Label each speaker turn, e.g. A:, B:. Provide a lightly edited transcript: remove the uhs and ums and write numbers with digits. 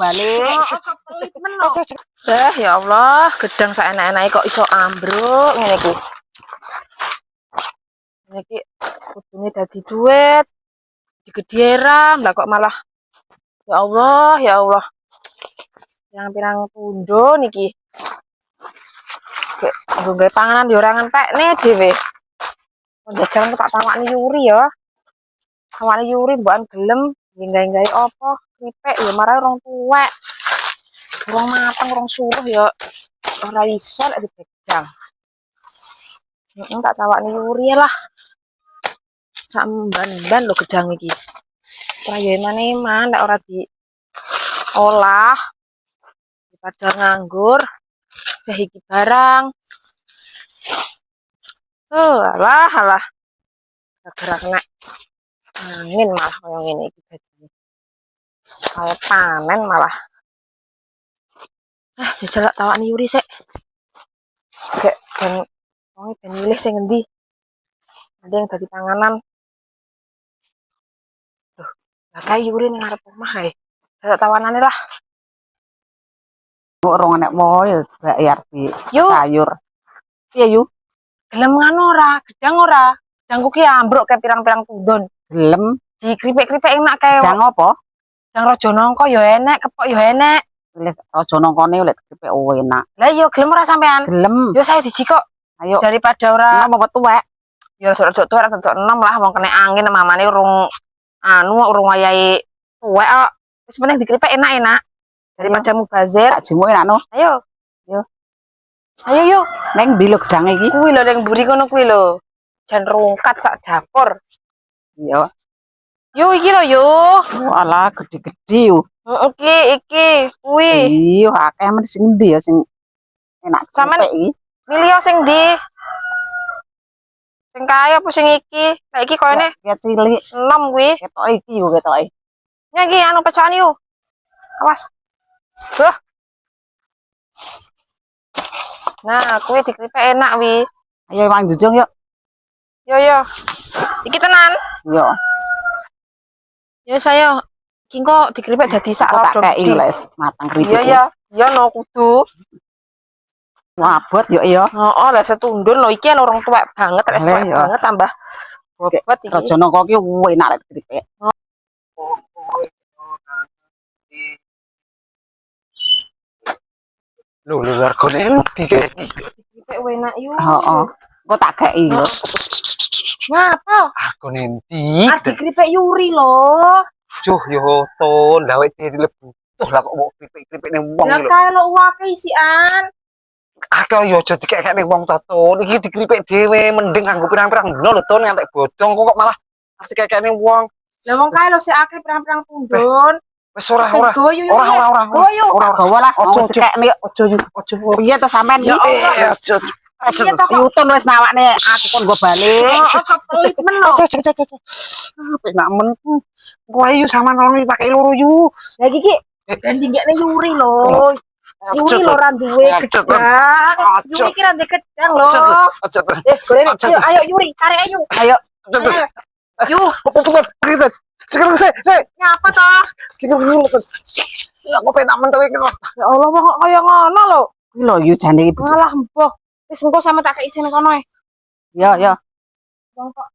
A: balik.
B: Kok pelit men lho. Ya Allah, gedang saenak-enake kok iso ambruk ngene iki. Ngene iki kudune dadi duit. Digedheram lah kok malah. Ya Allah, ya Allah. Pirang-pirang pundho niki. Nggo gawe panganan yo ora ngentekne dhewe. Jajan tak tawakni Yuri ya. Tawakni Yuri mbokan gelem nggawe apa? Kripik ya marah orang tuwek. Wong mateng rong suruh ya ora iso lek dipegang. Tak tawakni Yuri lah. Sak mban-mban lho gedang iki. Ora yo eman-eman lek ora diolah. Daripada nganggur iki barang. Alah. Gerak nek angin malah koyo ngene iki dadi. Kayak panen malah. Jajal tawakni Yuri sik. Gek ben wong ben milih sing endi. Ada yang dadi panganan. Duh, lah kae Yuri ning ngarep omah ae. Jajal tawanane lah.
A: Orang enek moil bayar di sayur. Piye yu?
B: Gelem ngono ora, gedang ora. Gedangku ki ambruk kayak pirang-pirang tundun.
A: Gelem
B: Di kripik-kripik enak kae.
A: gedang apa?
B: Gedang raja nangka ya enek, kepok ya enek.
A: Lek raja nangkane lek kripik enak.
B: Lah yo gelem ora sampean?
A: Gelem.
B: Yo saya diji kok.
A: Ayo
B: daripada ora
A: apa tuwek.
B: Ya sok-sok tuwek sok 6 lah wong kena angin mamane urung urung wayahe tuwek kok. Wis meneh dikripik enak-enak. Daripada mubazir.
A: Tak jimu enak no.
B: Ayo.
A: Yo.
B: Ayo yuk.
A: Neng ndi lho gedange iki?
B: Kuwi lho ning mburi kono kuwi lho. Jan rungkat sak dapur.
A: Iya.
B: Yo iki lho yo.
A: Walah gede-gede yo.
B: Iki kuwi.
A: Iya akeh men sing ndi ya sing enak
B: sampean
A: iki.
B: Milih sing ndi? Sing kaya apa sing iki? Lah iki koyone
A: ya cilik
B: 6 kuwi.
A: Ketok iki yo ketoke.
B: Ya iki anu pecahan yuk. Awas. Duh. Nah, kuwi dikripik enak wi.
A: Ayo mang jujung yuk.
B: Yo. Iki tenan.
A: Yo.
B: Ya saya iki kok dikripik dadi sak
A: rodok. Tak kei les matang kripik.
B: Iya. Ya no kudu.
A: Wabot yo iya.
B: Heeh, lah setundun lho iki lorong tuwek banget, wis tuwek banget tambah bobot iki.
A: Raja nangka ki enak lek kripik.
C: Lho regane endi iki?
B: Kripik enak yo.
A: Heeh. Kok tak kei lho.
B: Ngapa?
C: Regane endi?
B: Adi kripik Yuri lho.
C: Cuh yo ton, gawe dhewe lebutuh lah kok mau kripik-kripik ning wong
B: iki lho. Lah kae lho wake isian.
C: Akeh yo aja dikek ning wong ton. Iki dikripik dhewe mending nganggo pirang-pirang dino lho ton ngantek bodong kok malah asik kek ning wong.
B: Lah wong kae lho sik akeh pirang-pirang pundhun.
C: Wis ora.
A: Ora gawa lah. Ojo dikekne ojo piye to sampean iki.
C: Ojo.
A: Yutun wis nawakne aku kon go balik.
B: Kok pelit men lho.
C: Penak men. Kowe yu sama nono pakai loro yu.
B: Lah iki gandingane Yuri lho. Yuri lho ra duwe gedang. Yuri ki ra duwe gedang lho. Golek ayo Yuri, tarik ayo.
A: Ayo.
B: Yu,
C: sekarang saya.
B: Nyapa toh?
C: Sekarang aku penak men tapi kok.
B: Ya Allah kok kaya ngono lho.
A: Iki lho yu jane iki.
B: Alah mbah. Wis engko sampe tak kei sing kono ae.
A: Ya.
B: Wong kok